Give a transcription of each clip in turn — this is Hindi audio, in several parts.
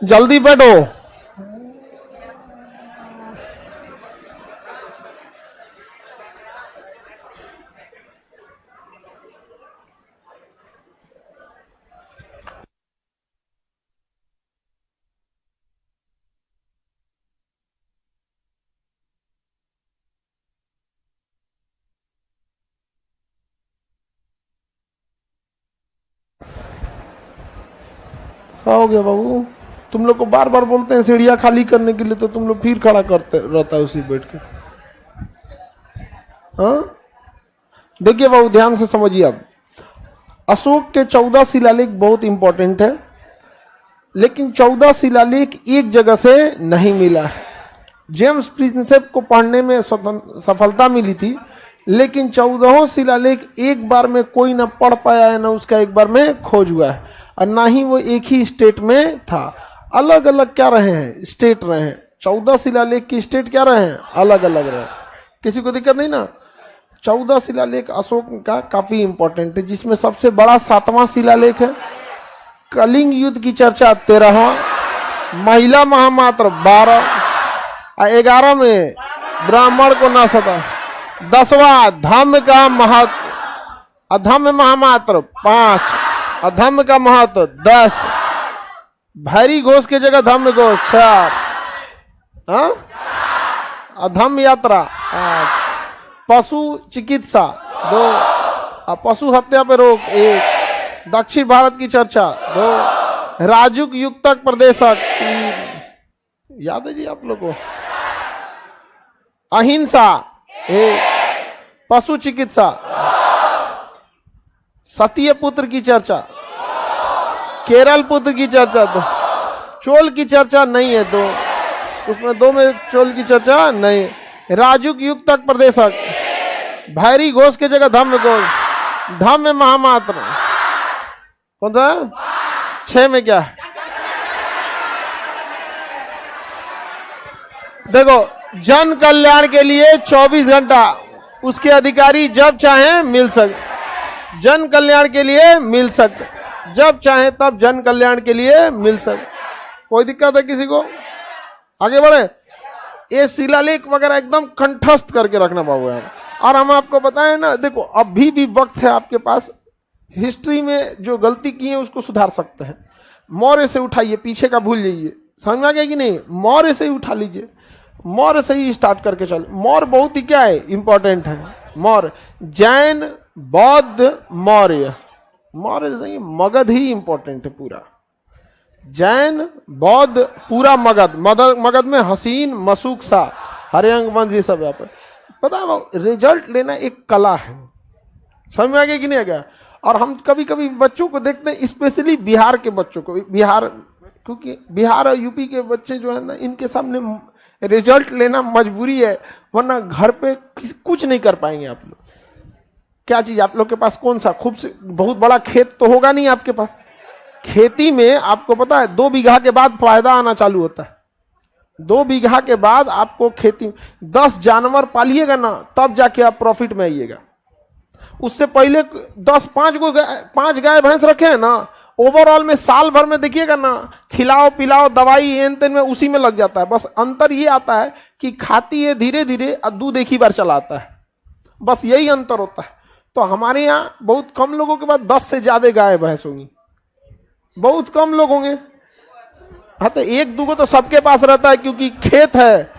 जल्दी बैठो। क्या हो गया बाबू? तुम लोग को बार बार बोलते हैं सीढ़ियां खाली करने के लिए, तो तुम लोग फिर खड़ा करते रहता है उसी बैठ के। हाँ, देखिए बाबू ध्यान से समझिए। अब अशोक के 14 शिलालेख बहुत इंपॉर्टेंट है, लेकिन 14 शिलालेख एक जगह से नहीं मिला है। जेम्स प्रिंसेप को पढ़ने में सफलता मिली थी, लेकिन 14 शिलालेख एक बार में कोई ना पढ़ पाया है, ना उसका एक बार में खोज हुआ है, और ना ही वो एक ही स्टेट में था। अलग अलग क्या रहे हैं? स्टेट रहे हैं। 14 शिलालेख की स्टेट क्या रहे हैं? अलग अलग रहे। किसी को दिक्कत नहीं ना? 14 शिलालेख अशोक का काफी इंपॉर्टेंट है, जिसमें सबसे बड़ा 7वां शिलालेख है। कलिंग युद्ध की चर्चा 13वां, महिला महामात्र 12, 11 में ब्राह्मण को न सता, 10वां धम्म का महत्व, अधम्म महामात्र 5, अधम्म का महत्व 10, भैरी घोष की जगह धम्म घोष 4, अधम्म यात्रा 8, पशु चिकित्सा 2, पशु हत्या पर रोक 1, दक्षिण भारत की चर्चा 2, राजुक युक्तक प्रदेशक 3, याद है जी आप लोग को? अहिंसा 1, पशु चिकित्सा, सतीय पुत्र की चर्चा, केरल पुत्र की चर्चा 2, चोल की चर्चा नहीं है 2, उसमें 2 में चोल की चर्चा नहीं है। राजुक युक्तक प्रदेशक, भैरी घोष की जगह धम्म घोष, धम्म महामात्र कौन सा? 6 में क्या है? देखो, जन कल्याण के लिए 24 घंटा उसके अधिकारी जब चाहे मिल सकते, जन कल्याण के लिए मिल सकते, जब चाहे तब जन कल्याण के लिए मिल सकते। कोई दिक्कत है किसी को? आगे बढ़े। ये शिलालेख वगैरह एकदम कंठस्थ करके रखना बाबू यार। और हम आपको बताएं ना, देखो अभी भी वक्त है आपके पास, हिस्ट्री में जो गलती की है उसको सुधार सकते हैं। मौर्य से उठाइए, पीछे का भूल जाइए। समझ में आ गया कि नहीं? मौर्य से ही उठा लीजिए, मौर्य से ही स्टार्ट करके चल। मौर्य बहुत ही क्या है? इंपॉर्टेंट है। मौर्य, जैन, बौद्ध, मौर्य। मौर्य से मगध ही इंपॉर्टेंट है पूरा। जैन, बौद्ध, पूरा मगध। मगध में हसीन, मसूकसा, हरियंग वंश, ये सब यहाँ पर। पता है रिजल्ट लेना एक कला है। समझ में आ गया कि नहीं आ गया? और हम कभी कभी बच्चों को देखते हैं, स्पेशली बिहार के बच्चों को, बिहार, क्योंकि बिहार और यूपी के बच्चे जो है ना, इनके सामने रिजल्ट लेना मजबूरी है, वरना घर पे कुछ नहीं कर पाएंगे आप लोग। क्या चीज आप लोग के पास? कौन सा? खूब से बहुत बड़ा खेत तो होगा नहीं आपके पास। खेती में आपको पता है 2 बीघा के बाद फायदा आना चालू होता है। 2 बीघा के बाद आपको खेती 10 जानवर पालिएगा ना, तब जाके आप प्रॉफिट में आइएगा। उससे पहले 5 गाय भैंस रखे हैं ना, ओवरऑल में साल भर में देखिएगा ना, खिलाओ पिलाओ दवाई एन तेन में उसी में लग जाता है। बस अंतर ये आता है कि खाती है धीरे धीरे और दूध एक ही बार चलाता है, बस यही अंतर होता है। तो हमारे यहाँ बहुत कम लोगों के पास 10 से ज्यादा गाय भैंस होंगी, बहुत कम लोग होंगे। हाँ, तो 1-2 तो सबके पास रहता है, क्योंकि खेत है,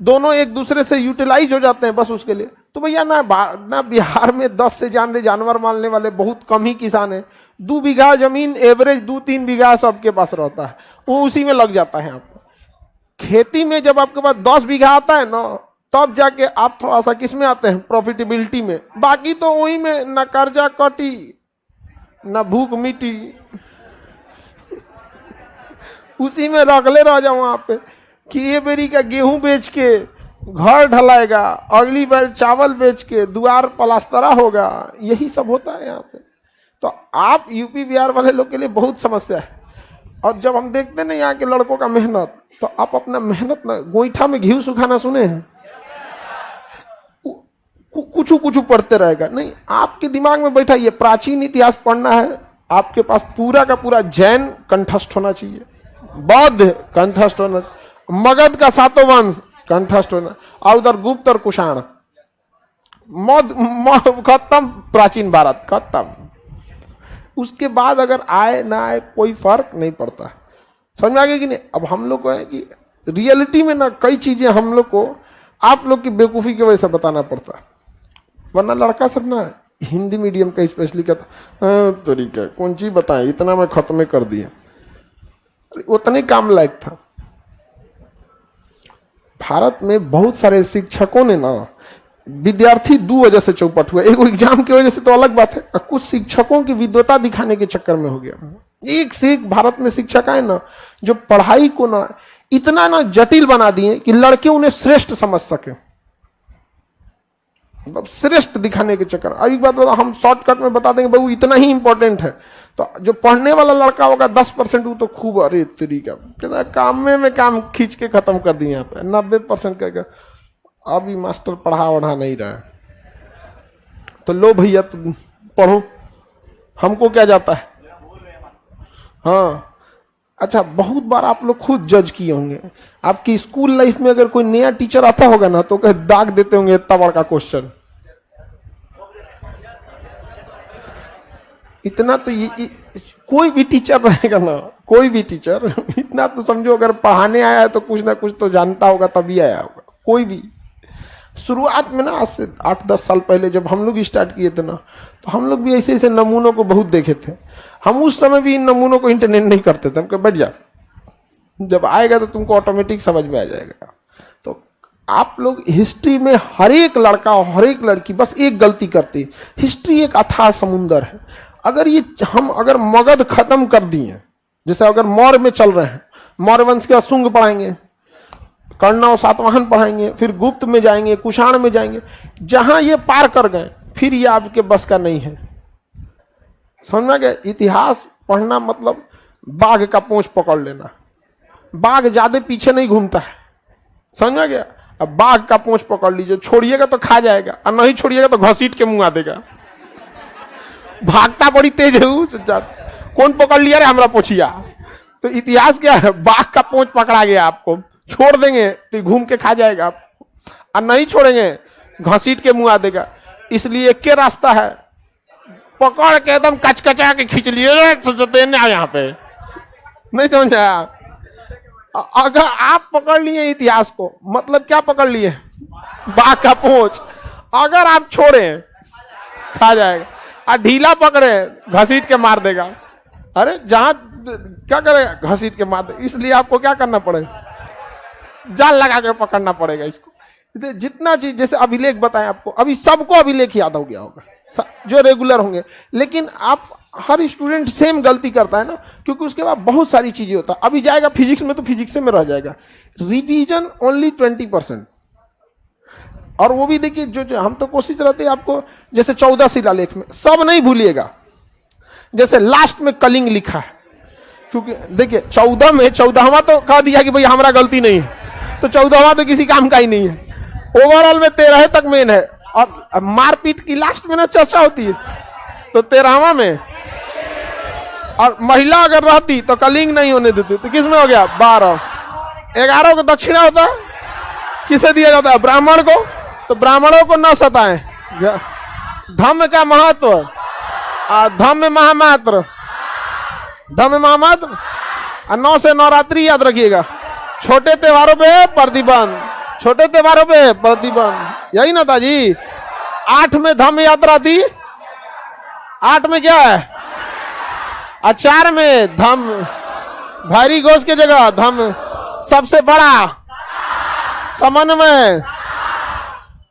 दोनों एक दूसरे से यूटिलाइज हो जाते हैं बस उसके लिए। तो भैया ना बिहार में 10 से ज्यादा जानवर मारने वाले बहुत कम ही किसान हैं। 2 बीघा जमीन एवरेज 2-3 बीघा सबके पास रहता है, वो उसी में लग जाता है आपको। खेती में जब आपके पास 10 बीघा आता है ना, तब जाके आप थोड़ा सा किस में आते हैं? प्रॉफिटेबिलिटी में। बाकी तो वही में न कर्जा कटी न भूख मिटी, उसी में रगले रह जाओ वहां पे कि ये बेरी का गेहूं बेच के घर ढलाएगा, अगली बार चावल बेच के द्वार पलास्तरा होगा, यही सब होता है यहाँ पे। तो आप यूपी बिहार वाले लोग के लिए बहुत समस्या है। और जब हम देखते हैं ना यहाँ के लड़कों का मेहनत, तो आप अपना मेहनत ना, गोईठा में घी सुखाना सुने हैं? कुछ पढ़ते रहेगा नहीं, आपके दिमाग में बैठा ये प्राचीन इतिहास पढ़ना है। आपके पास पूरा का पूरा जैन कंठस्थ होना चाहिए, बौद्ध कंठस्थ होना, मगध का सातों वंश कंठस्थ होना, और उधर गुप्त और कुषाण, खत्म प्राचीन भारत खत्म। उसके बाद अगर आए ना आए कोई फर्क नहीं पड़ता। समझ में आ गया कि नहीं? अब हम लोग को है कि रियलिटी में ना कई चीजें हम लोग को आप लोग की बेवकूफ़ी की वजह से बताना पड़ता, वरना लड़का सब ना हिंदी मीडियम का स्पेशली कहता हाँ तरीका कौन चीज बताएं, इतना मैं खत्म कर दिया, उतने काम लायक था। भारत में बहुत सारे शिक्षकों ने ना, विद्यार्थी दो वजह से चौपट हुआ, एक एग्जाम की वजह से तो अलग बात है, कुछ शिक्षकों की विद्वता दिखाने के चक्कर में हो गया। एक से एक भारत में शिक्षक आए ना जो पढ़ाई को ना इतना ना जटिल बना दिए कि लड़के उन्हें श्रेष्ठ समझ सके, मतलब श्रेष्ठ दिखाने के चक्कर। अब एक बात बता, हम शॉर्टकट में बता देंगे भाई इतना ही इंपॉर्टेंट है, तो जो पढ़ने वाला लड़का होगा 10% वो तो खूब अरे तरीका कहता काम में काम खींच के खत्म कर दिए। यहाँ पे 90% कहेगा अभी मास्टर पढ़ा नहीं रहा है, तो लो भैया तुम पढ़ो, हमको क्या जाता है। हाँ अच्छा, बहुत बार आप लोग खुद जज किए होंगे, आपकी स्कूल लाइफ में अगर कोई नया टीचर आता होगा ना तो कहीं दाग देते होंगे इतना बड़ा क्वेश्चन। इतना तो ये कोई भी टीचर रहेगा ना, कोई भी टीचर इतना तो समझो अगर पढ़ाने आया है तो कुछ ना कुछ तो जानता होगा तभी आया होगा। कोई भी शुरुआत में ना, आज से 8-10 साल पहले जब हम लोग स्टार्ट किए थे ना, तो हम लोग भी ऐसे ऐसे नमूनों को बहुत देखे थे। हम उस समय भी इन नमूनों को इंटरनेट नहीं करते थे, हम कह बैठ जा, जब आएगा तो तुमको ऑटोमेटिक समझ में आ जाएगा। तो आप लोग हिस्ट्री में हर एक लड़का और हर एक लड़की बस एक गलती करती है। हिस्ट्री एक अथाह समुंदर है। अगर ये हम अगर मगध खत्म कर दिए, जैसे अगर मौर्य में चल रहे हैं, मौर्य वंश के शुंग पढ़ाएंगे, कर्ण और सातवाहन पढ़ाएंगे, फिर गुप्त में जाएंगे, कुषाण में जाएंगे, जहां ये पार कर गए फिर ये आपके बस का नहीं है। समझना गया? इतिहास पढ़ना मतलब बाघ का पूंछ पकड़ लेना। बाघ ज्यादा पीछे नहीं घूमता है, समझा गया? अब बाघ का पूंछ पकड़ लीजिए, छोड़िएगा तो खा जाएगा और नहीं छोड़िएगा तो घसीट के मुंह आ देगा। भागता बड़ी तेज है, कौन पकड़ लिया रे हमरा पूछिया। तो इतिहास क्या है? बाघ का पूंछ पकड़ा गया, आपको छोड़ देंगे तो घूम के खा जाएगा आपको, और नहीं छोड़ेंगे घसीट के मुंह आ देगा। इसलिए एक के रास्ता है, पकड़ के एकदम कचकचा के खींच लिए यहाँ पे, नहीं समझा? अगर आप पकड़ लिए इतिहास को, मतलब क्या पकड़ लिए? बाघ का पूंछ। अगर आप छोड़े खा जाएगा, और ढीला पकड़े घसीट के मार देगा। अरे जहां क्या करेगा? घसीट के मार देगा। इसलिए आपको क्या करना पड़ेगा? जाल लगा के पकड़ना पड़ेगा इसको। जितना चीज जैसे अभिलेख बताएं आपको, अभी सबको अभिलेख याद हो गया होगा जो रेगुलर होंगे, लेकिन आप हर स्टूडेंट सेम गलती करता है ना, क्योंकि उसके बाद बहुत सारी चीजें होता है। अभी जाएगा फिजिक्स में तो फिजिक्स में रह जाएगा, रिवीजन ओनली 20%। और वो भी देखिए जो हम तो कोशिश रहते हैं आपको, जैसे 14 शिलालेख में सब नहीं भूलिएगा, जैसे लास्ट में कलिंग लिखा है, क्योंकि देखिए 14 में 14वां तो कह दिया कि भाई हमारा गलती नहीं है, तो 14वां तो किसी काम का ही नहीं है। ओवरऑल में 13 तक मेन है, और मारपीट की लास्ट में ना चर्चा होती है, तो 13वां में। और महिला अगर रहती तो कलिंग नहीं होने देती, तो किस में हो गया? 12। 11 को दक्षिणा होता है, किसे दिया जाता है? ब्राह्मण को। तो ब्राह्मणों को न सताएं। धम्म का महत्व, धम्म महामात्र, धम्म महामात्र। 9 से नवरात्रि याद रखिएगा। छोटे त्योहारों पे प्रतिबंध, छोटे त्योहारों पे प्रतिबंध, यही ना था जी। 8 में धम्म यात्रा थी, 8 में क्या है? 4 में धम्म, भारी घोष की जगह धम्म, सबसे बड़ा समन्वय,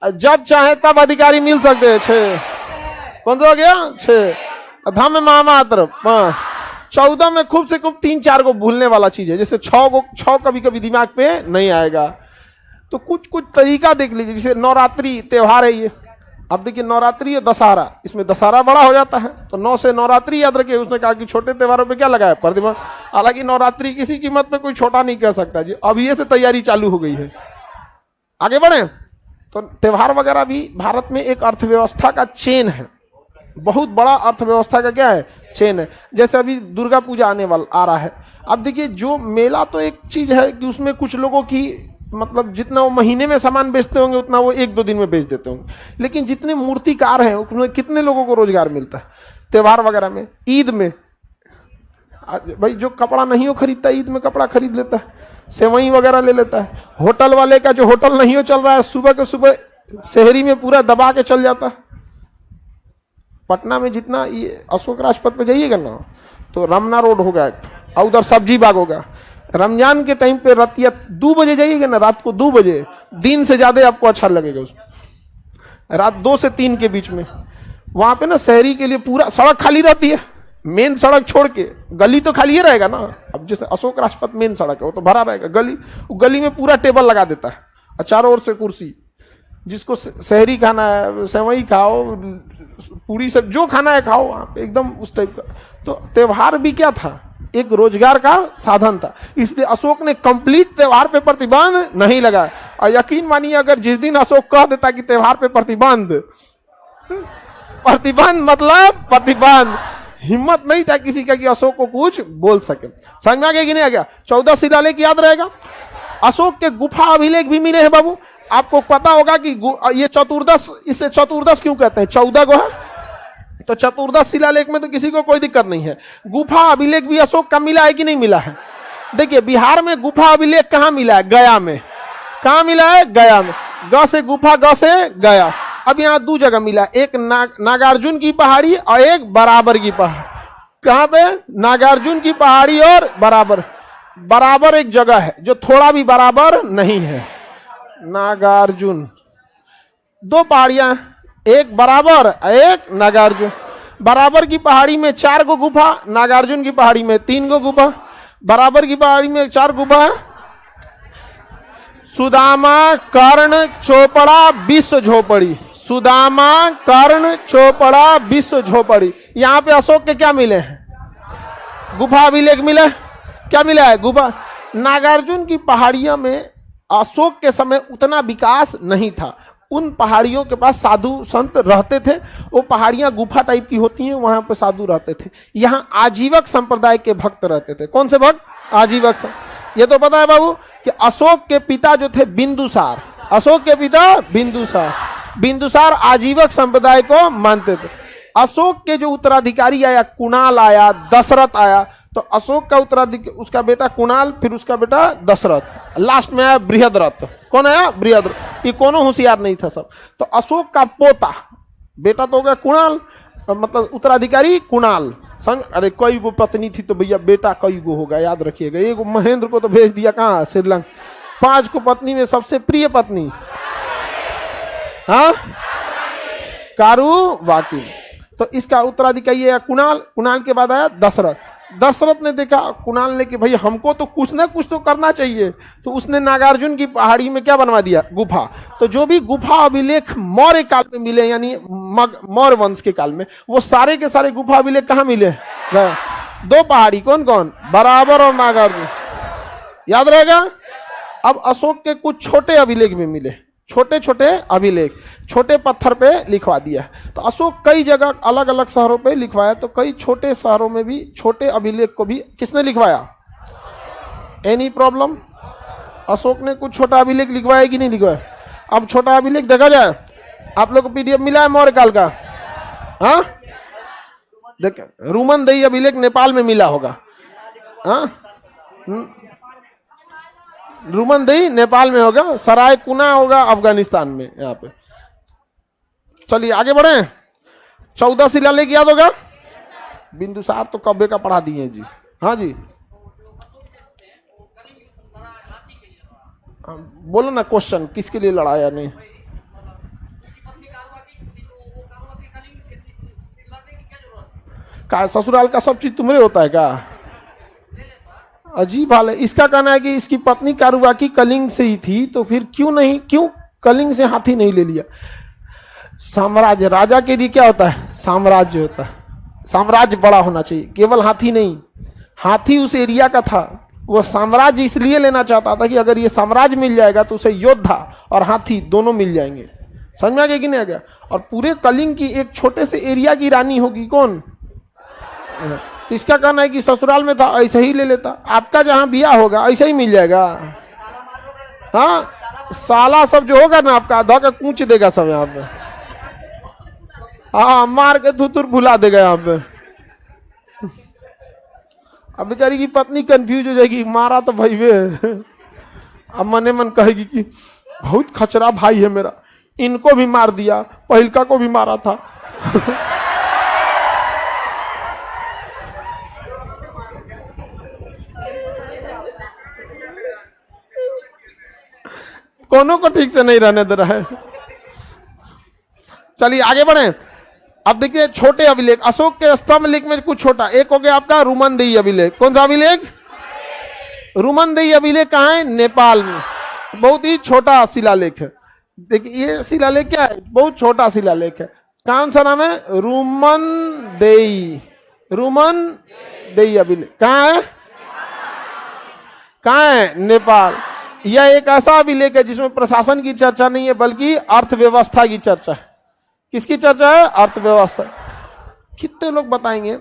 जब चाहे तब अधिकारी मिल सकते हैं। 6 कौन सा हो गया? 6 धम्म महामात्र। 14 में खूब से खूब 3-4 को भूलने वाला चीज है, जैसे 6 कभी कभी दिमाग पे नहीं आएगा, तो कुछ तरीका देख लीजिए। जैसे नवरात्रि त्योहार है ये, अब देखिए नवरात्रि है दशहरा, इसमें दशहरा बड़ा हो जाता है, तो 9 से नवरात्रि याद रखिए। उसने कहा कि छोटे त्योहारों पे क्या लगाया? प्रतिबंध। हालांकि नवरात्रि किसी कीमत पे कोई छोटा नहीं कह सकता जी, अब ये से तैयारी चालू हो गई है। आगे बढ़े तो त्योहार वगैरह भी भारत में एक अर्थव्यवस्था का चेन है, बहुत बड़ा अर्थव्यवस्था का क्या है? चेन है। जैसे अभी दुर्गा पूजा आ रहा है, अब देखिए जो मेला तो एक चीज है कि उसमें कुछ लोगों की मतलब जितना वो महीने में सामान बेचते होंगे उतना वो 1-2 दिन में बेच देते होंगे, लेकिन जितने मूर्तिकार हैं उसमें कितने लोगों को रोजगार मिलता है त्योहार वगैरह में। ईद में भाई जो कपड़ा नहीं हो खरीदता ईद में कपड़ा खरीद लेता है, सेवई वगैरह ले लेता है। होटल वाले का जो होटल नहीं हो चल रहा है सुबह के सुबह शहरी में पूरा दबा के चल जाता है। पटना में जितना ये अशोक राजपथ पे जाइएगा ना तो रमना रोड होगा और उधर सब्जी बाग होगा। रमजान के टाइम पे रातिया 2 बजे जाइएगा ना, रात को 2 बजे, दिन से ज्यादा आपको अच्छा लगेगा उसमें। रात 2 से 3 के बीच में वहां पे ना शहरी के लिए पूरा सड़क खाली रहती है, मेन सड़क छोड़ के गली तो खाली ही रहेगा ना। अब जैसे अशोक राजपथ मेन सड़क है वो तो भरा रहेगा, गली में पूरा टेबल लगा देता है और चारों ओर से कुर्सी। जिसको शहरी खाना है सेवई खाओ, पूरी सब जो खाना है खाओ वहाँ पे, एकदम उस टाइप का। तो त्योहार भी क्या था, एक रोजगार का साधन था, इसलिए अशोक ने कंप्लीट त्योहार पे प्रतिबंध नहीं लगाया। और यकीन मानिए अगर जिस दिन अशोक कह देता कि त्योहार पे प्रतिबंध मतलब प्रतिबंध, हिम्मत नहीं था किसी का कि अशोक को कुछ बोल सके। समझ में आ गया कि नहीं आ गया? 14 शिलालेख याद रहेगा। अशोक के गुफा अभिलेख भी मिले हैं बाबू। आपको पता होगा कि ये चतुर्दश, इससे चतुर्दश क्यों कहते हैं, 14 को है तो चतुर्दश शिलालेख में तो किसी को कोई दिक्कत नहीं है। गुफा अभिलेख भी अशोक का मिला है कि नहीं मिला है? देखिए बिहार में गुफा अभिलेख कहाँ मिला है? गया में। कहाँ मिला है? गया में। ग से गुफा, ग से गया। अब यहाँ 2 जगह मिला, एक नागार्जुन की पहाड़ी और एक बराबर की पहाड़ी। कहाँ पे? नागार्जुन की पहाड़ी और बराबर एक जगह है जो थोड़ा भी बराबर नहीं है। नागार्जुन 2 पहाड़ियां, एक बराबर एक नागार्जुन। बराबर की पहाड़ी में 4 गो गुफा, नागार्जुन की पहाड़ी में 3 गो गुफा। बराबर की पहाड़ी में 4 गुफा है। सुदामा, कर्ण, चोपड़ा, विश्व झोपड़ी। सुदामा, कर्ण, चोपड़ा, विश्व झोपड़ी। यहाँ पे अशोक के क्या मिले हैं? गुफा अभिलेख मिले। क्या मिला है? गुफा। नागार्जुन की पहाड़ियों में अशोक के समय उतना विकास नहीं था। उन पहाड़ियों के पास साधु संत रहते थे, वो पहाड़ियां गुफा टाइप की होती हैं, वहां पे साधु रहते थे। यहाँ आजीवक संप्रदाय के भक्त रहते थे। कौन से भक्त? आजीवक। ये तो पता है बाबू कि अशोक के पिता जो थे बिंदुसार, अशोक के पिता बिंदुसार आजीवक संप्रदाय को मानते थे। अशोक के जो उत्तराधिकारी आया, कुणाल आया, दशरथ आया, तो अशोक का उत्तराधिकारी उसका बेटा कुणाल, फिर उसका बेटा दशरथ, लास्ट में आया बृहद्रथ। कौन आया? बृहद्रथ। ये कोनो होशियार नहीं था सब। तो अशोक का पोता, बेटा तो हो गया कुणाल, मतलब उत्तराधिकारी कुणाल। समझ? अरे कई गो पत्नी थी तो भैया बेटा कई गो होगा, याद रखिएगा। एक महेंद्र को तो भेज दिया कहाँ? श्रीलंका। 5 को पत्नी में सबसे प्रिय पत्नी, हाँ, कारुबाकी। तो इसका उत्तराधिकारी है कुणाल। कुणाल के बाद आया दशरथ। दशरथ ने देखा कुणाल ने कि भाई हमको तो कुछ ना कुछ तो करना चाहिए, तो उसने नागार्जुन की पहाड़ी में क्या बनवा दिया? गुफा। तो जो भी गुफा अभिलेख मौर्य काल में मिले, यानी मौर्य वंश के काल में, वो सारे के सारे गुफा अभिलेख कहाँ मिले? 2 पहाड़ी। कौन कौन? बराबर और नागार्जुन। याद रहेगा। अब अशोक के कुछ छोटे अभिलेख भी मिले, छोटे छोटे अभिलेख, छोटे पत्थर पे लिखवा दिया। तो अशोक कई जगह अलग अलग शहरों पे लिखवाया, तो कई छोटे शहरों में भी छोटे अभिलेख को भी किसने लिखवाया? Any problem? अशोक ने कुछ छोटा अभिलेख लिखवाया कि नहीं लिखवाया? अब छोटा अभिलेख देखा जाए, आप लोग को पीडीएफ मिला है मौर्य काल का? हाँ, देख रूमनदेही अभिलेख नेपाल में मिला होगा। हाँ, रूमनदेही नेपाल में होगा, सरायकुना होगा अफगानिस्तान में। यहाँ पे चलिए आगे बढ़े। 14 शिलालेख याद होगा। बिंदुसार तो कब्बे का पढ़ा दिए जी। हाँ जी, बोलो ना क्वेश्चन, किसके लिए लड़ाया? नहीं, का ससुराल का सब चीज तुम्हारे होता है क्या? अजीब हाल है। इसका कहना है कि इसकी पत्नी कारुबाकी कलिंग से ही थी, तो फिर क्यों कलिंग से हाथी नहीं ले लिया? साम्राज्य, राजा के लिए क्या होता है? साम्राज्य होता है। साम्राज्य बड़ा होना चाहिए, केवल हाथी नहीं। हाथी उस एरिया का था, वो साम्राज्य इसलिए लेना चाहता था कि अगर ये साम्राज्य मिल जाएगा तो उसे योद्धा और हाथी दोनों मिल जाएंगे। समझ में आ गया कि नहीं आ गया? और पूरे कलिंग की एक छोटे से एरिया की रानी होगी कौन? तो इसका कहना है कि ससुराल में था ऐसे ही ले लेता, आपका जहां बिया होगा ऐसे ही मिल जाएगा। हाँ, साला सब जो होगा ना आपका आधा का कूच देगा सब यहाँ पे। हाँ, मार के थुथुर भुला देगा यहाँ पे। अब बेचारी की पत्नी कंफ्यूज हो जाएगी, मारा तो भाई वे, अब मने मन कहेगी कि बहुत खचरा भाई है मेरा, इनको भी मार दिया, पहिलका को भी मारा था। कोनो को ठीक से नहीं रहने दे रहा है। चलिए आगे बढ़े। अब देखिए छोटे अभिलेख, अशोक के स्तंभ लेख में कुछ छोटा, एक हो गया आपका रुमनदेही अभिलेख। कौन सा अभिलेख? रुमनदेही अभिलेख कहाँ है? नेपाल में। बहुत ही छोटा शिलालेख है। देखिए ये शिलालेख क्या है? बहुत छोटा शिलालेख है। कौन सा नाम है? रुमनदेही। रुमनदेही अभिलेख कहाँ है? कहाँ है? नेपाल। यह एक ऐसा अभिलेख है जिसमें प्रशासन की चर्चा नहीं है बल्कि अर्थव्यवस्था की चर्चा है। किसकी चर्चा है? अर्थव्यवस्था। कितने लोग बताएंगे?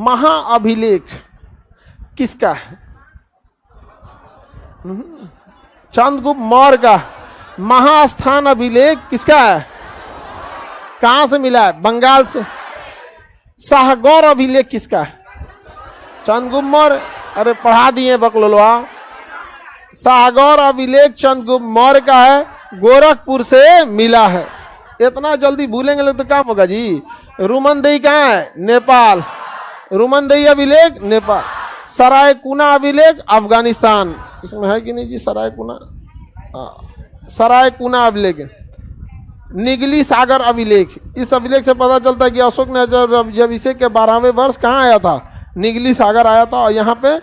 महाअभिलेख किसका है? चंद्रगुप्त मौर्य का। महास्थान अभिलेख किसका है? कहां से मिला है? बंगाल से। शाहगौर अभिलेख किसका है? चंद्रगुप्त मौर्य। अरे पढ़ा दिए बकलोलवा। शाहगौर अभिलेख चंद्रगुप्त मौर्य का है, गोरखपुर से मिला है। इतना जल्दी भूलेंगे लोग तो काम होगा जी। रुमनदेही कहाँ है? नेपाल। रुमनदेही अभिलेख नेपाल। सरायकुना अभिलेख अफगानिस्तान। इसमें है कि नहीं जी सरायकुना? सरायकुना अभिलेख। निगली सागर अभिलेख। इस अभिलेख से पता चलता है कि अशोक ने जब इसे के 12वें वर्ष कहाँ आया था? निगली सागर आया था और यहाँ पे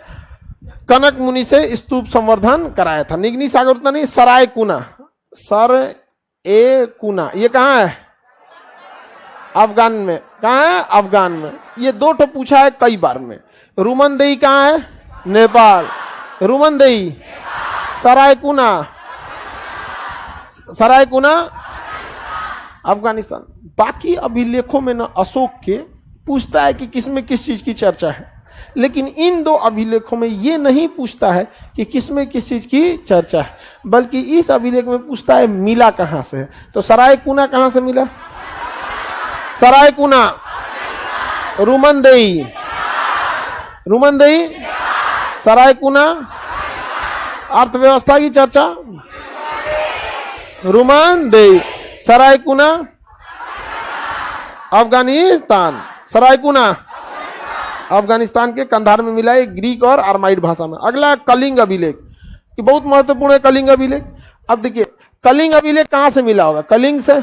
कनक मुनि से स्तूप संवर्धन कराया था। निगली सागर उतना नहीं, सरायकुना। सर-ए-कुना ये कहाँ है? अफगान में। कहाँ है? अफगान में। ये दो तो पूछा है कई बार में। रुमनदेही कहाँ है? नेपाल। रुमनदेही। सरायकुना। सरायकुना अफगानिस्तान। बाकी अभिलेखों में ना अशोक के पूछता है कि किसमें किस चीज की चर्चा है, लेकिन इन दो अभिलेखों में ये नहीं पूछता है कि किसमें किस चीज की चर्चा है, बल्कि इस अभिलेख में पूछता है मिला कहां से है। तो सरायकुना कहां से मिला? सरायकुना। रुमनदेही। रुमनदेही। सरायकुना। अर्थव्यवस्था की चर्चा रुमनदेही। सरायकुना अफगानिस्तान। सरायकुना अफगानिस्तान के कंधार में मिला है, ग्रीक और अरमाइड भाषा में। अगला कलिंग अभिलेख, कि बहुत महत्वपूर्ण है कलिंग अभिलेख। अब देखिए कलिंग अभिलेख कहां से मिला होगा? कलिंग से।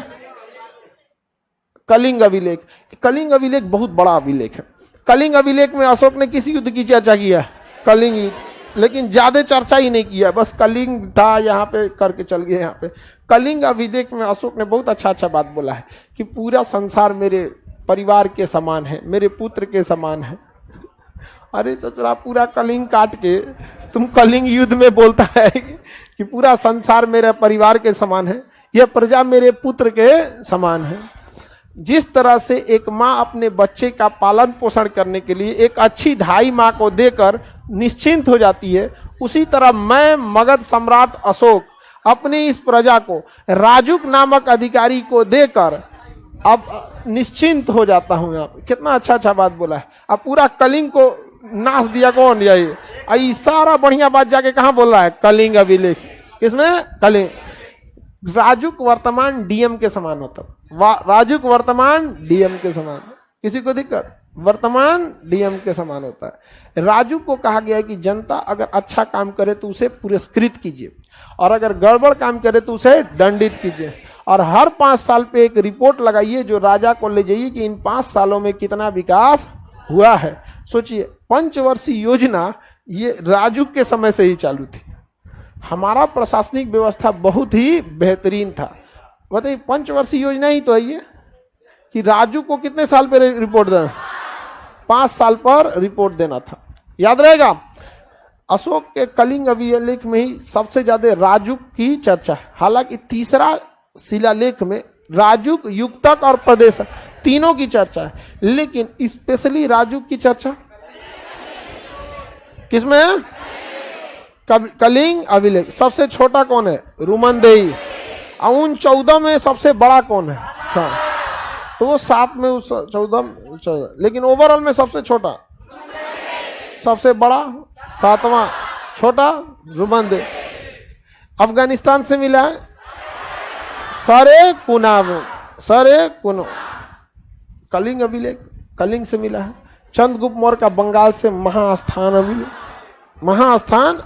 कलिंग अभिलेख। कलिंग अभिलेख बहुत बड़ा अभिलेख है। कलिंग अभिलेख में अशोक ने किसी युद्ध की चर्चा किया है? कलिंग युद्ध, लेकिन ज्यादा चर्चा ही नहीं किया, बस कलिंग था यहाँ पे करके चल गए। यहाँ पे कलिंग अभिलेख में अशोक ने बहुत अच्छा बात बोला है कि पूरा संसार मेरे परिवार के समान है, मेरे पुत्र के समान है। अरे ससुरा, पूरा कलिंग काट के तुम कलिंग युद्ध में बोलता है कि पूरा संसार मेरे परिवार के समान है, यह प्रजा मेरे पुत्र के समान है। जिस तरह से एक माँ अपने बच्चे का पालन पोषण करने के लिए एक अच्छी धाई माँ को देकर निश्चिंत हो जाती है, उसी तरह मैं मगध सम्राट अशोक अपनी इस प्रजा को राजुक नामक अधिकारी को देकर अब निश्चिंत हो जाता हूं। यहाँ पे कितना अच्छा बात बोला है। अब पूरा कलिंग को नाश दिया कौन? यही सारा बढ़िया बात जाके कहाँ बोल रहा है? कलिंग अभिलेख। किसमें? कलिंग। राजुक वर्तमान डीएम के समान होता। राजुक वर्तमान डीएम के समान। किसी को दिक्कत? वर्तमान डीएम के समान होता है। राजुक को कहा गया है कि जनता अगर अच्छा काम करे तो उसे पुरस्कृत कीजिए, और अगर गड़बड़ काम करे तो उसे दंडित कीजिए, और हर 5 साल पे एक रिपोर्ट लगाइए जो राजा को ले जाइए कि इन 5 सालों में कितना विकास हुआ है। सोचिए, पंचवर्षीय योजना ये राजुक के समय से ही चालू थी। हमारा प्रशासनिक व्यवस्था बहुत ही बेहतरीन था। बताइए, पंचवर्षीय योजना ही तो है ये कि राजुक को कितने साल पर रिपोर्ट देना? 5 साल पर रिपोर्ट देना था। याद रहेगा, अशोक के कलिंग अभिलेख में ही सबसे ज्यादा राजुक की चर्चा है। हालांकि तीसरा शिलालेख में राजुक, युक्तक और प्रदेश तीनों की चर्चा है, लेकिन स्पेशली राजू की चर्चा किसमें है? कलिंग अभिलेख। सबसे छोटा कौन है? रुमनदेही। उन 14 में सबसे बड़ा कौन है? तो वो 7 में, उस 14, लेकिन ओवरऑल में सबसे छोटा, सबसे बड़ा 7वां, छोटा रुमनदेही। अफगानिस्तान से मिला है सारे कुनो। कलिंग अभिलेख कलिंग से मिला है। चंद्रगुप्त मौर्य का बंगाल से महास्थान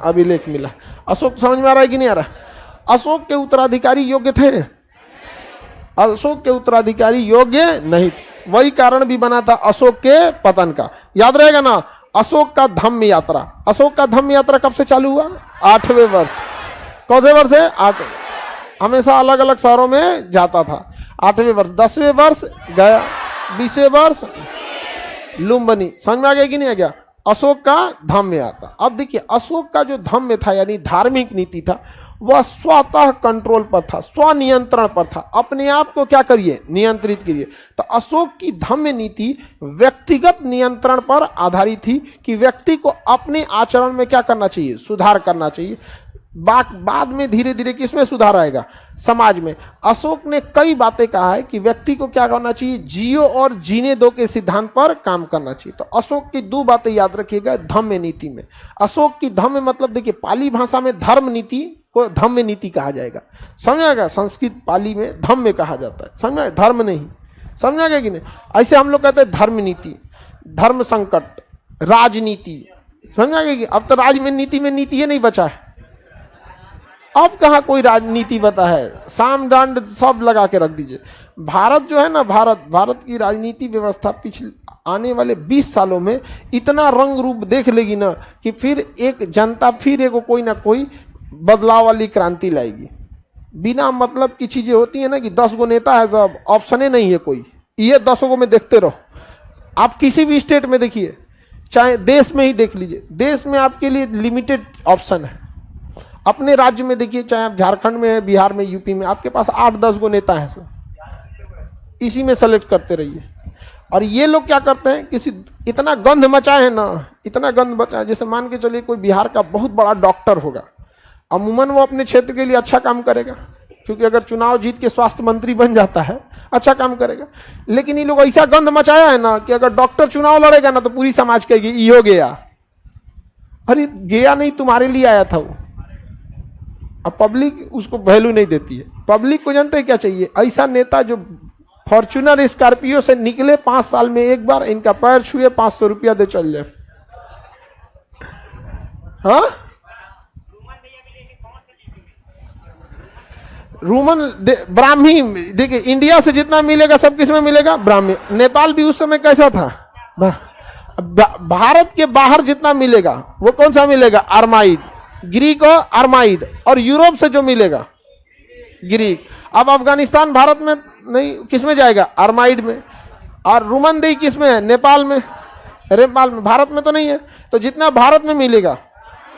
अभिलेख मिला। अशोक समझ में आ रहा है कि नहीं आ रहा? अशोक के उत्तराधिकारी योग्य थे? अशोक के उत्तराधिकारी योग्य नहीं, वही कारण भी बना था अशोक के पतन का। याद रहेगा ना, अशोक का धम्म यात्रा। अशोक का धम्म यात्रा कब से चालू हुआ? 8वें वर्ष। कौन से वर्ष है? 8। हमेशा अलग अलग शहरों में जाता था। 8वें वर्ष, 10वें वर्ष गया, 20वें वर्ष लुम्बिनी। समझ में आ गया कि नहीं आ गया? अशोक का धम्म यात्रा। अब देखिए, अशोक का जो धम्म था यानी धार्मिक नीति था, वह स्वतः कंट्रोल पर था, स्वनियंत्रण पर था। अपने आप को क्या करिए? नियंत्रित करिए। तो अशोक की धम्म नीति व्यक्तिगत नियंत्रण पर आधारित थी कि व्यक्ति को अपने आचरण में क्या करना चाहिए? सुधार करना चाहिए। बाद में धीरे धीरे किसमें सुधार आएगा? समाज में। अशोक ने कई बातें कहा है कि व्यक्ति को क्या करना चाहिए? जियो और जीने दो के सिद्धांत पर काम करना चाहिए। तो अशोक की 2 बातें याद रखिएगा धम्म नीति में। अशोक की धम्म मतलब देखिए, पाली भाषा में धर्म नीति को धम्म नीति कहा जाएगा, समझाएगा। संस्कृत पाली में धम्म कहा जाता है, समझा? धर्म नहीं, समझाएगा कि नहीं? ऐसे हम लोग कहते हैं धर्म नीति, धर्म संकट, राजनीति, समझाएगा कि अब तो राज में नीति ही नहीं बचा है। अब कहाँ कोई राजनीति बता है? साम दांड सब लगा के रख दीजिए। भारत जो है ना, भारत की राजनीति व्यवस्था पिछले आने वाले 20 सालों में इतना रंग रूप देख लेगी ना कि फिर एक जनता फिर एक कोई ना कोई बदलाव वाली क्रांति लाएगी। बिना मतलब की चीजें होती है ना कि 10 गो नेता है, सब ऑप्शन नहीं है कोई, ये 10 गो में देखते रहो। आप किसी भी स्टेट में देखिए, चाहे देश में ही देख लीजिए, देश में आपके लिए लिमिटेड ऑप्शन है। अपने राज्य में देखिए, चाहे आप झारखंड में है, बिहार में, यूपी में, आपके पास 8-10 गो नेता हैं सर, इसी में सेलेक्ट करते रहिए। और ये लोग क्या करते हैं, किसी इतना गंध मचाए है ना, इतना गंध मचाए, जैसे मान के चलिए कोई बिहार का बहुत बड़ा डॉक्टर होगा, अमूमन वो अपने क्षेत्र के लिए अच्छा काम करेगा, क्योंकि अगर चुनाव जीत के स्वास्थ्य मंत्री बन जाता है अच्छा काम करेगा। लेकिन ये लोग ऐसा गंध मचाया है ना कि अगर डॉक्टर चुनाव लड़ेगा ना तो पूरी समाज कहेगी ये गया। अरे गया नहीं, तुम्हारे लिए आया था वो। अब पब्लिक उसको वैल्यू नहीं देती है। पब्लिक को जानते हैं क्या चाहिए? ऐसा नेता जो फॉर्च्यूनर स्कॉर्पियो से निकले 5 साल में एक बार, इनका पैर छुए 500 रुपया दे चल जाए। हाँ, ब्राह्मी देखिए, इंडिया से जितना मिलेगा सब किस में मिलेगा? ब्राह्मी। नेपाल भी उस समय कैसा था? भारत के बाहर जितना मिलेगा वो कौन सा मिलेगा? आर्माइड, ग्रीक और आर्माइड। और यूरोप से जो मिलेगा ग्रीक। अब अफगानिस्तान भारत में नहीं, किस में जाएगा? आर्माइड में। और रुमनदेही किस में है? नेपाल में। नेपाल में, भारत में तो नहीं है। तो जितना भारत में मिलेगा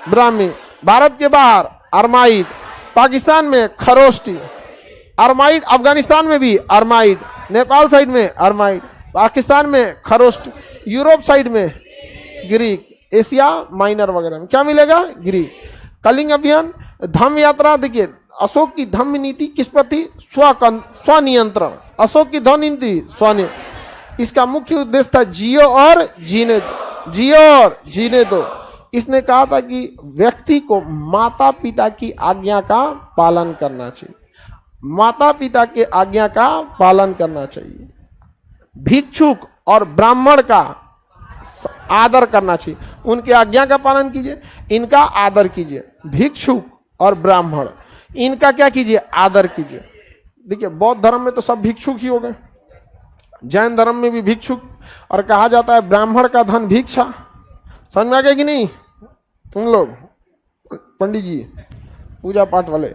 ब्राह्मी, भारत के बाहर आर्माइड, पाकिस्तान में खरोष्टी, आर्माइड, अफगानिस्तान में भी आर्माइड, नेपाल साइड में आर्माइड, पाकिस्तान में खरोष्ट, यूरोप साइड में ग्रीक, एशिया माइनर वगैरह में क्या मिलेगा? ग्रीक। कलिंग अभियान, धम्म यात्रा, देखिए अशोक की धम्म नीति किस पर थी? स्वनियंत्रण। अशोक की धम्म नीति स्वनियंत्रण। इसका मुख्य उद्देश्य था जियो और जीने दो, जियो और जीने दो। इसने कहा था कि व्यक्ति को माता पिता की आज्ञा का पालन करना चाहिए, माता पिता के आज्ञा का पालन करना चाहिए। भिक्षुक और ब्राह्मण का आदर करना चाहिए, उनकी आज्ञा का पालन कीजिए, इनका आदर कीजिए। भिक्षुक और ब्राह्मण, इनका क्या कीजिए? आदर कीजिए। देखिए बौद्ध धर्म में तो सब भिक्षुक ही हो गए, जैन धर्म में भी भिक्षुक, और कहा जाता है ब्राह्मण का धन भिक्षा। समझ में आ गया कि नहीं? तुम लोग पंडित जी पूजा पाठ वाले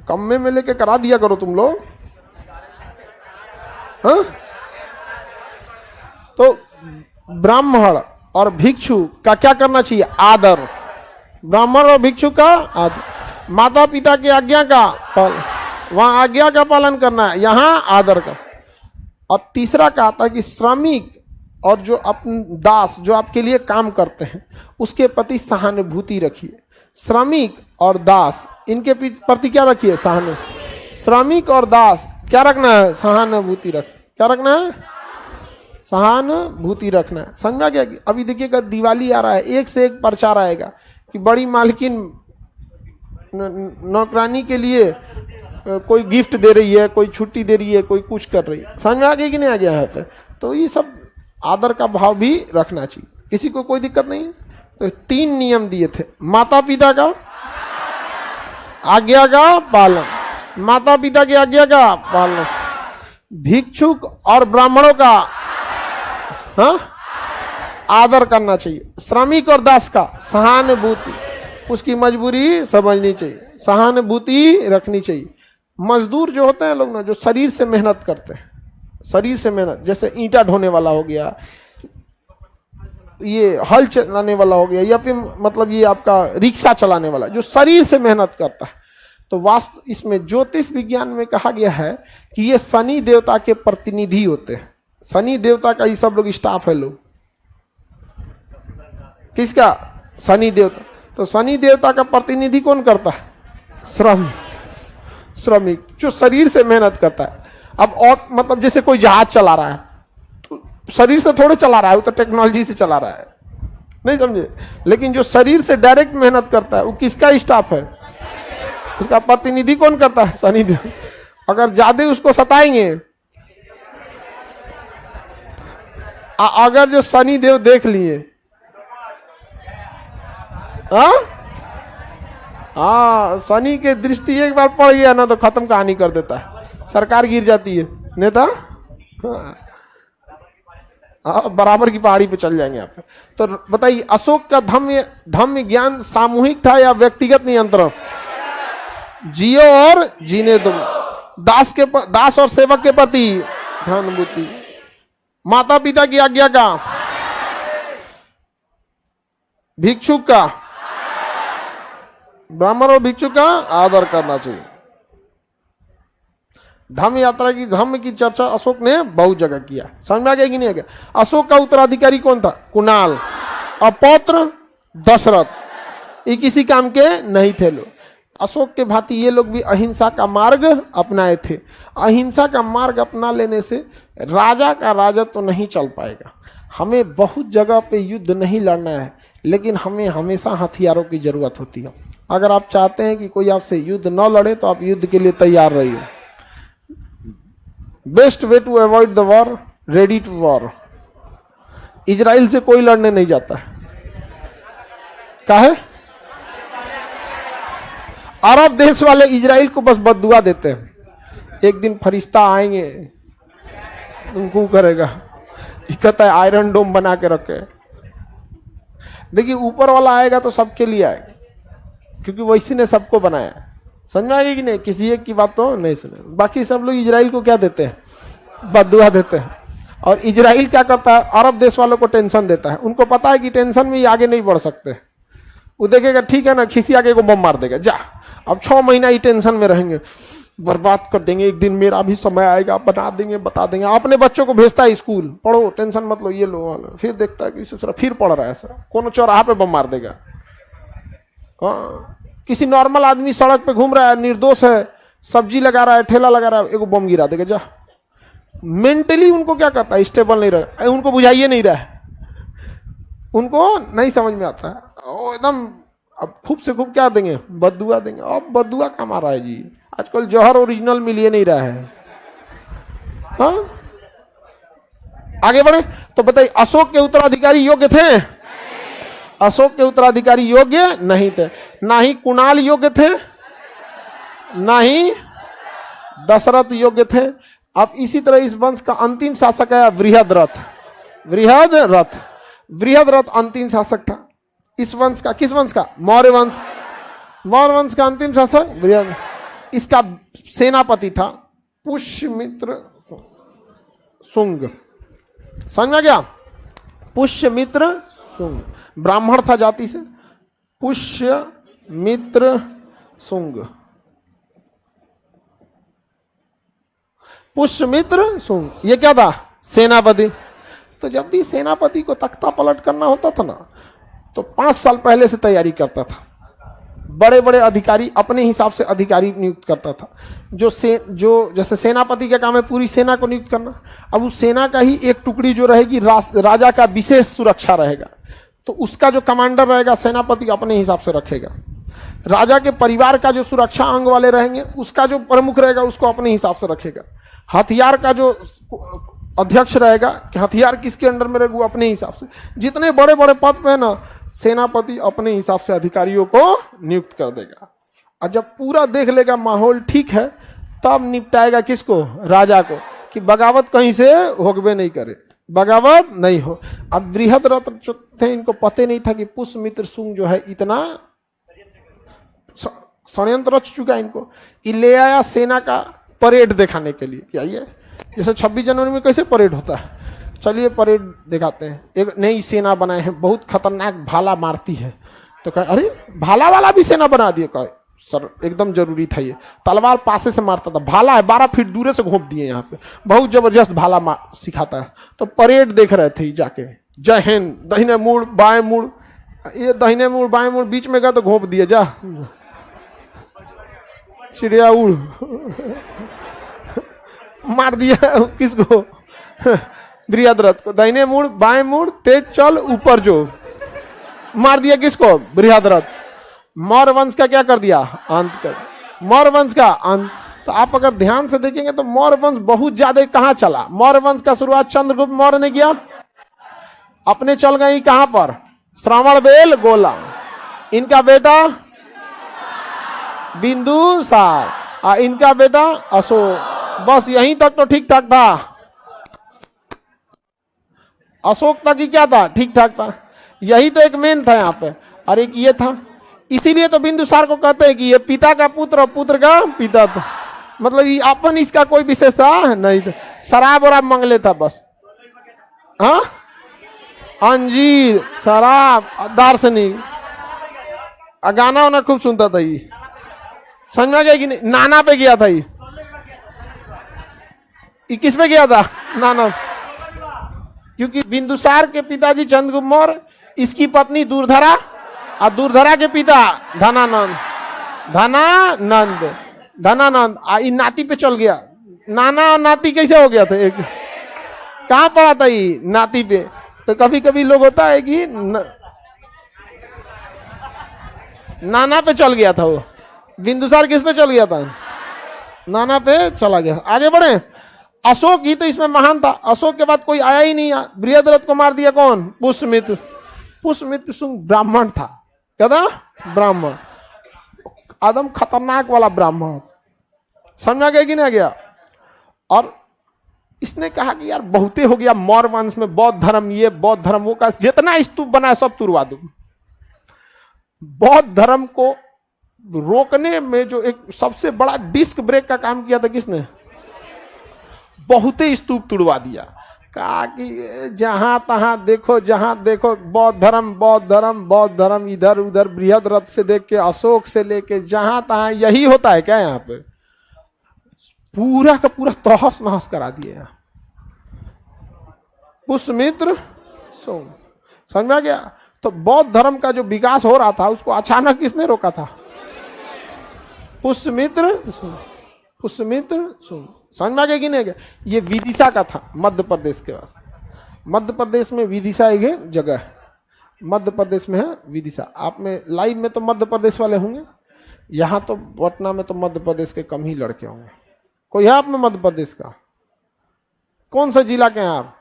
कम्मे में लेके करा दिया करो तुम लोग। हाँ, तो ब्राह्मण और भिक्षु का क्या करना चाहिए? आदर। ब्राह्मण और भिक्षु का आदर। माता पिता की आज्ञा का पालन, वहां आज्ञा का पालन करना है, यहाँ आदर का। और तीसरा कहा था कि श्रमिक और जो अपने दास जो आपके लिए काम करते हैं उसके प्रति सहानुभूति रखिए। श्रमिक और दास इनके प्रति क्या रखिए? सहानुभूति। श्रमिक और दास क्या रखना है? सहानुभूति क्या रखना है? सहानुभूति रखना है। समझा क्या? अभी देखिएगा दिवाली आ रहा है, एक से एक प्रचार आएगा कि बड़ी मालकिन नौकरानी के लिए कोई गिफ्ट दे रही है, कोई छुट्टी दे रही है, कोई कुछ कर रही है। समझ में आ गया कि नहीं आ गया यहाँ पे? तो ये सब आदर का भाव भी रखना चाहिए, किसी को कोई दिक्कत नहीं है। तो 3 नियम दिए थे। माता पिता का आज्ञा का पालन, माता पिता की आज्ञा का पालन, भिक्षुक और ब्राह्मणों का आदर करना चाहिए, श्रमिक और दास का सहानुभूति, उसकी मजबूरी समझनी चाहिए, सहानुभूति रखनी चाहिए। मजदूर जो होते हैं लोग ना, जो शरीर से मेहनत करते हैं, शरीर से मेहनत, जैसे ईंटा ढोने वाला हो गया, ये हल चलाने वाला हो गया, या फिर मतलब ये आपका रिक्शा चलाने वाला, जो शरीर से मेहनत करता है, तो वास्तव इसमें ज्योतिष विज्ञान में कहा गया है कि ये शनि देवता के प्रतिनिधि होते हैं। शनि देवता का ये सब लोग स्टाफ है लोग। किसका? शनि देवता। तो शनि देवता का प्रतिनिधि कौन करता है? श्रमिक, जो शरीर से मेहनत करता है। अब और मतलब जैसे कोई जहाज चला रहा है तो शरीर से थोड़े चला रहा है, वो तो टेक्नोलॉजी से चला रहा है, नहीं समझे? लेकिन जो शरीर से डायरेक्ट मेहनत करता है वो किसका स्टाफ है? उसका प्रतिनिधि कौन करता है? शनि देव। अगर ज्यादा उसको सताएंगे, अगर जो शनि देव देख लिए, शनि के दृष्टि एक बार पड़ गया ना तो खत्म कहानी कर देता है, सरकार गिर जाती है, नेता बराबर की पहाड़ी पे चल जाएंगे आप। तो बताइए, अशोक का धम्म ज्ञान सामूहिक था या व्यक्तिगत नियंत्रण? जियो और जीने दो। दास और सेवक के प्रति सहानुभूति, माता पिता की आज्ञा का, भिक्षुक का, ब्राह्मण और भिक्षुक का आदर करना चाहिए। धम्म की चर्चा अशोक ने बहुत जगह किया। समझ में आ गया कि नहीं आ गया? अशोक का उत्तराधिकारी कौन था? कुणाल। और पौत्र दशरथ। ये किसी काम के नहीं थे लोग। अशोक के भांति ये लोग भी अहिंसा का मार्ग अपनाए थे। अहिंसा का मार्ग अपना लेने से राजा का राजत्व तो नहीं चल पाएगा। हमें बहुत जगह पे युद्ध नहीं लड़ना है, लेकिन हमें हमेशा हथियारों की जरूरत होती है। अगर आप चाहते हैं कि कोई आपसे युद्ध न लड़े तो आप युद्ध के लिए तैयार रहिए। Best way to avoid the war, ready to war. Israel से कोई लड़ने नहीं जाता है। काहे? अरब देश वाले इजराइल को बस बद्दुआ देते हैं। एक दिन फरिश्ता आएंगे, उनको करेगा, कहता है आयरन डोम बना के रखे। देखिए, ऊपर वाला आएगा तो सबके लिए आएगा, क्योंकि वैसी ने सबको बनाया। समझ आएगी कि नहीं? किसी एक की बात तो नहीं सुने। बाकी सब लोग इजराइल को क्या देते हैं? बद्दुआ देते हैं। और इजराइल क्या करता है? अरब देश वालों को टेंशन देता है। उनको पता है कि टेंशन में ये आगे नहीं बढ़ सकते। वो देखेगा ठीक है ना, खिसी आगे को बम मार देगा, जा अब 6 महीना ही टेंशन में रहेंगे, बर्बाद कर देंगे, एक दिन मेरा भी समय आएगा, बना देंगे, बता देंगे। अपने बच्चों को भेजता है स्कूल, पढ़ो, टेंशन मत लो, ये लो। फिर देखता है कि दूसरा फिर पढ़ रहा है, सर कौन चौराहा पे बम मार देगा। हाँ, किसी नॉर्मल आदमी सड़क पे घूम रहा है, निर्दोष है, सब्जी लगा रहा है, ठेला लगा रहा है, एक बम गिरा देगा, जा। मेंटली उनको क्या करता है? स्टेबल नहीं रहा, उनको बुझाइए नहीं रहा है, उनको नहीं समझ में आता है। एकदम अब खूब से खूब क्या देंगे? बद्दुआ देंगे। अब बद्दुआ का मारा है जी, आजकल जहर ओरिजिनल मिल नहीं रहा है। हाँ, आगे बढ़े तो बताइए, अशोक के उत्तराधिकारी योग्य थे? अशोक के उत्तराधिकारी योग्य नहीं थे। ना ही कुणाल योग्य थे, ना ही दशरथ योग्य थे। अब इसी तरह इस वंश का अंतिम शासक है बृहद्रथ। बृहद्रथ अंतिम शासक था इस वंश का। किस वंश का? मौर्य वंश। मौर्य वंश का अंतिम शासक बृहद्रथ। इसका सेनापति था पुष्यमित्र शुंग। समझ में गया? पुष्यमित्र शुंग, ब्राह्मण था जाति से, पुष्यमित्र शुंग। पुष्यमित्र सुंग, ये क्या था? सेनापति। तो जब भी सेनापति को तख्ता पलट करना होता था ना, तो 5 साल पहले से तैयारी करता था। बड़े बड़े अधिकारी अपने हिसाब से अधिकारी नियुक्त करता था। जो जैसे सेनापति का काम है पूरी सेना को नियुक्त करना, अब उस सेना का ही एक टुकड़ी जो रहेगी राजा का विशेष सुरक्षा रहेगा, तो उसका जो कमांडर रहेगा सेनापति अपने हिसाब से रखेगा। राजा के परिवार का जो सुरक्षा अंग वाले रहेंगे उसका जो प्रमुख रहेगा उसको अपने हिसाब से रखेगा। हथियार का जो अध्यक्ष रहेगा कि हथियार किसके अंडर में रहेगा वो अपने हिसाब से। जितने बड़े बड़े पद पे ना सेनापति अपने हिसाब से अधिकारियों को नियुक्त कर देगा। और जब पूरा देख लेगा माहौल ठीक है तब निपटाएगा किसको? राजा को, कि बगावत कहीं से होगबे नहीं करे, बगावत नहीं हो। अब बृहद्रथ जो थे इनको पता नहीं था कि पुष्यमित्र सुंग जो है इतना षड्यंत्र रच चुका है इनको। ये ले आया सेना का परेड दिखाने के लिए। क्या ये जैसे 26 जनवरी में कैसे परेड होता है, चलिए परेड दिखाते हैं। एक नई सेना बनाए हैं, बहुत खतरनाक भाला मारती है। तो कहे अरे भाला वाला भी सेना बना दिए। कहे सर एकदम जरूरी था, ये तलवार पासे से मारता था, भाला है 12 फीट दूरे से घोंप दिए, यहाँ पे बहुत जबरदस्त भाला सिखाता है। तो परेड देख रहे थे जाके, जय हिंद, दाहिने मुड़ बाएं मुड़, ये दाहिने मुड़ बाएं मुड़, बीच में गया तो घोंप दिया, जा चिड़िया उड़ मार दिया किसको? बृहद्रथ को। दाहिने मुड़ बाएं मुड़, तेज चल, ऊपर जो, मार दिया किसको? बृहद्रथ। मौर्य वंश का क्या कर दिया? अंत कर, मौर्य वंश का अंत। तो आप अगर ध्यान से देखेंगे तो मौर्य वंश बहुत ज्यादा कहां चला? मौर्य वंश का शुरुआत चंद्रगुप्त मौर्य ने किया, अपने चल गई कहां पर? श्रावण बेल गोला। इनका बेटा बिंदुसार, इनका बेटा अशोक। बस यहीं तक तो ठीक ठाक था, अशोक तक ही क्या था? ठीक ठाक था। यही तो एक मेन था यहाँ पे, और एक ये था। इसीलिए तो बिंदुसार को कहते हैं कि ये पिता का पुत्र और पुत्र का पिता था। मतलब ये अपन इसका कोई विशेषता नहीं था, शराब वराब मंगले था बस। हाँ, अंजीर, शराब, दार्शनिक, गाना वाना खूब सुनता था ये। समझ में गया कि नहीं? नाना पे गया था ये किस पे गया था? नाना। क्योंकि बिंदुसार के पिताजी चंद्रगुप्त मौर्य, इसकी पत्नी दूरधरा, और दूरधरा के पिता धनानंद, धनानंद इन नाती पे चल गया। नाना और नाती कैसे हो गया था? एक कहां पड़ा था ये? नाती पे। तो कभी कभी लोग होता है कि नाना पे चल गया था वो। बिंदुसार किस पे चल गया था? नाना पे चला गया। आगे बढ़े। अशोक ही तो इसमें महान था। अशोक के बाद कोई आया ही नहीं। बृहद्रथ को मार दिया कौन? पुष्यमित्र। पुष्यमित्र सुंग ब्राह्मण था। क्या था? ब्राह्मण, आदम खतरनाक वाला ब्राह्मण। समझा गया कि नहीं गया? और इसने कहा कि यार बहुते हो गया मौर्य वंश में, बौद्ध धर्म ये बौद्ध धर्म वो का, जितना स्तूप बना सब तुड़वा दो। बौद्ध धर्म को रोकने में जो एक सबसे बड़ा डिस्क ब्रेक का काम किया था किसने? बहुते स्तूप तुड़वा दिया। कहा कि जहां तहां देखो, जहां देखो बौद्ध धर्म, बौद्ध धर्म, बौद्ध धर्म, इधर उधर बृहद्रथ से देख के अशोक से लेके जहां तहां यही होता है क्या? यहाँ पे पूरा का पूरा तहस नहस करा दिया। पुष्यमित्र समझ में आ गया? तो बौद्ध धर्म का जो विकास हो रहा था उसको अचानक किसने रोका था? पुष्यमित्र। समझ में आ गया कि नहीं? ये विदिशा का था, मध्य प्रदेश के पास। मध्य प्रदेश में विदिशा एक जगह है, मध्य प्रदेश में है विदिशा। आप में लाइव में तो मध्य प्रदेश वाले होंगे, यहाँ तो पटना में तो मध्य प्रदेश के कम ही लड़के होंगे। कोई है आप में मध्य प्रदेश का? कौन सा जिला के हैं आप?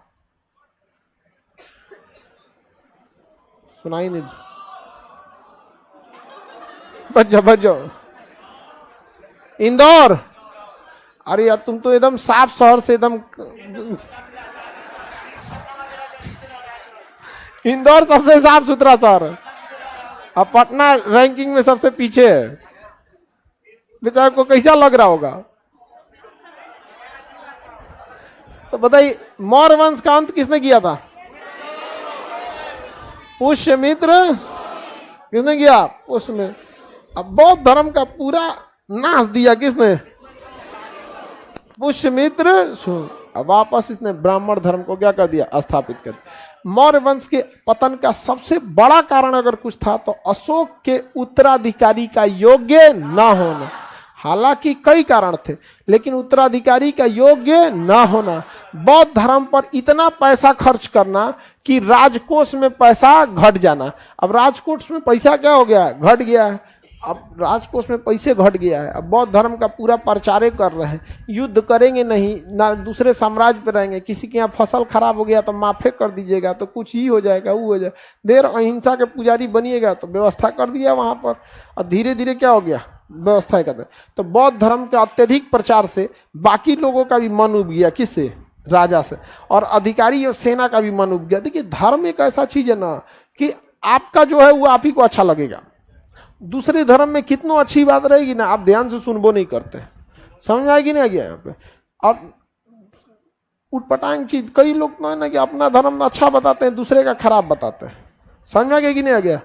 सुनाई नहीं। बच जाओ। इंदौर। अरे यार तुम तो एकदम साफ शहर से एकदम। इंदौर सबसे साफ सुथरा शहर है, अब पटना रैंकिंग में सबसे पीछे है। बेचारे को कैसा लग रहा होगा? तो बताइए मौर्य वंश का अंत किसने किया था? पुष्यमित्र। किसने किया? पुष्यमित्र। अब बौद्ध धर्म का पूरा नाश दिया किसने? पुष्यमित्र सुन। अब वापस इसने ब्राह्मण धर्म को क्या कर दिया, स्थापित कर दिया। मौर्य वंश के पतन का सबसे बड़ा कारण अगर कुछ था तो अशोक के उत्तराधिकारी का योग्य न होना। हालांकि कई कारण थे, लेकिन उत्तराधिकारी का योग्य न होना, बौद्ध धर्म पर इतना पैसा खर्च करना कि राजकोष में पैसा घट जाना। अब राजकोष में पैसा क्या हो गया, घट गया है। अब राजकोष में पैसे घट गया है। अब बौद्ध धर्म का पूरा प्रचार कर रहे हैं, युद्ध करेंगे नहीं ना, दूसरे साम्राज्य पे रहेंगे, किसी के यहाँ फसल खराब हो गया तो माफे कर दीजिएगा, तो कुछ ही हो जाएगा, वो हो जाएगा, देर अहिंसा के पुजारी बनिएगा, तो व्यवस्था कर दिया वहाँ पर। और धीरे धीरे क्या हो गया, व्यवस्था करते। तो बौद्ध धर्म के अत्यधिक प्रचार से बाकी लोगों का भी मन उब गया, किससे, राजा से, और अधिकारी और सेना का भी मन उब गया। देखिए धर्म एक ऐसा चीज है ना कि आपका जो है वो आप ही को अच्छा लगेगा। दूसरे धर्म में कितनो अच्छी बात रहेगी ना, आप ध्यान से सुनबो नहीं करते, समझ आएगी ना गया यहाँ पे। और उटपटांग चीज, कई लोग तो है ना कि अपना धर्म अच्छा बताते हैं, दूसरे का खराब बताते हैं, समझ में कि नहीं आ गया।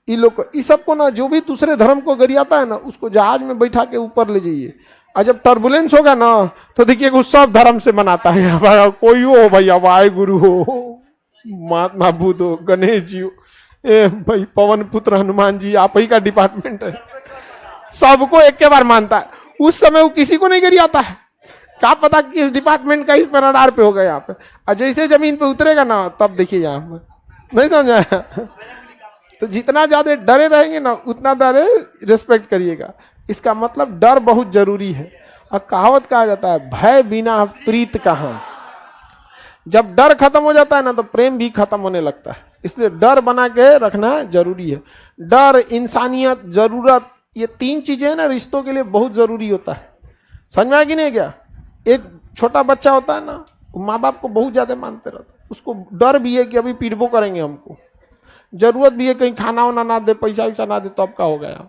ये लोग को, इस सबको ना, जो भी दूसरे धर्म को गरियाता है ना, उसको जहाज में बैठा के ऊपर ले जाइए, और जब टर्बुलेंस होगा ना तो देखिए वो सब धर्म से मनाता है। कोई हो भैया, वाहे गुरु हो, महात्मा बुद्ध हो, गणेश जी हो, भाई पवन पुत्र हनुमान जी, आप ही का डिपार्टमेंट है, सबको एक के बार मानता है। उस समय वो किसी को नहीं गरियाता है, क्या पता किस डिपार्टमेंट का इस पर रडार पे होगा यहाँ पे। और जैसे जमीन पे उतरेगा ना, तब देखिए यहाँ पे, नहीं समझा। तो जितना ज्यादा डरे रहेंगे ना, उतना ज्यादा रिस्पेक्ट करिएगा। इसका मतलब डर बहुत जरूरी है। और कहावत कहा जाता है, भय बिना प्रीत कहाँ। जब डर खत्म हो जाता है ना, तो प्रेम भी खत्म होने लगता है। इसलिए डर बना के रखना जरूरी है। डर, इंसानियत, जरूरत, ये तीन चीजें ना रिश्तों के लिए बहुत जरूरी होता है। समझ में आ कि नहीं क्या। एक छोटा बच्चा होता है ना, माँ बाप को बहुत ज्यादा मानते रहता है, उसको डर भी है कि अभी पीड़बो करेंगे हमको, जरूरत भी है कहीं खाना वाना ना दे, पैसा वैसा ना दे, तो अब का हो गया।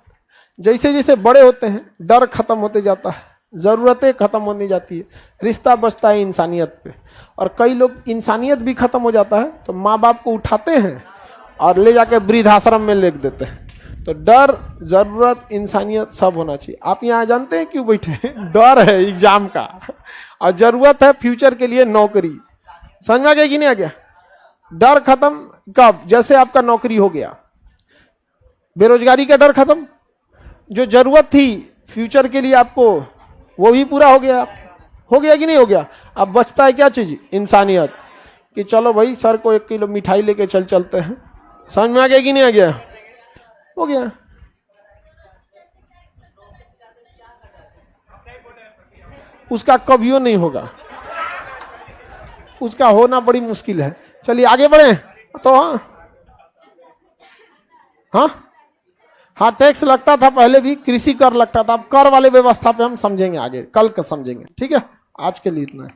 जैसे जैसे बड़े होते हैं, डर खत्म होते जाता है, जरूरतें खत्म होने जाती है, रिश्ता बचता है इंसानियत पे। और कई लोग इंसानियत भी खत्म हो जाता है तो माँ बाप को उठाते हैं और ले जाके वृद्धाश्रम में ले देते हैं। तो डर, जरूरत, इंसानियत सब होना चाहिए। आप यहाँ जानते हैं क्यों बैठे हैं? डर है एग्जाम का, और जरूरत है फ्यूचर के लिए नौकरी। समझ में आ गया कि नहीं आ गया। डर खत्म कब, जैसे आपका नौकरी हो गया, बेरोजगारी का डर खत्म, जो जरूरत थी फ्यूचर के लिए आपको, वो भी पूरा हो गया कि नहीं हो गया। अब बचता है क्या चीज, इंसानियत, कि चलो भाई सर को 1 किलो मिठाई लेके चलते हैं। समझ में आ गया कि नहीं आ गया, हो गया। उसका कभियो नहीं होगा, उसका होना बड़ी मुश्किल है। चलिए आगे बढ़े। तो हाँ, टैक्स लगता था पहले भी, कृषि कर लगता था, अब कर वाले व्यवस्था पे हम समझेंगे आगे, कल का समझेंगे। ठीक है, आज के लिए इतना है।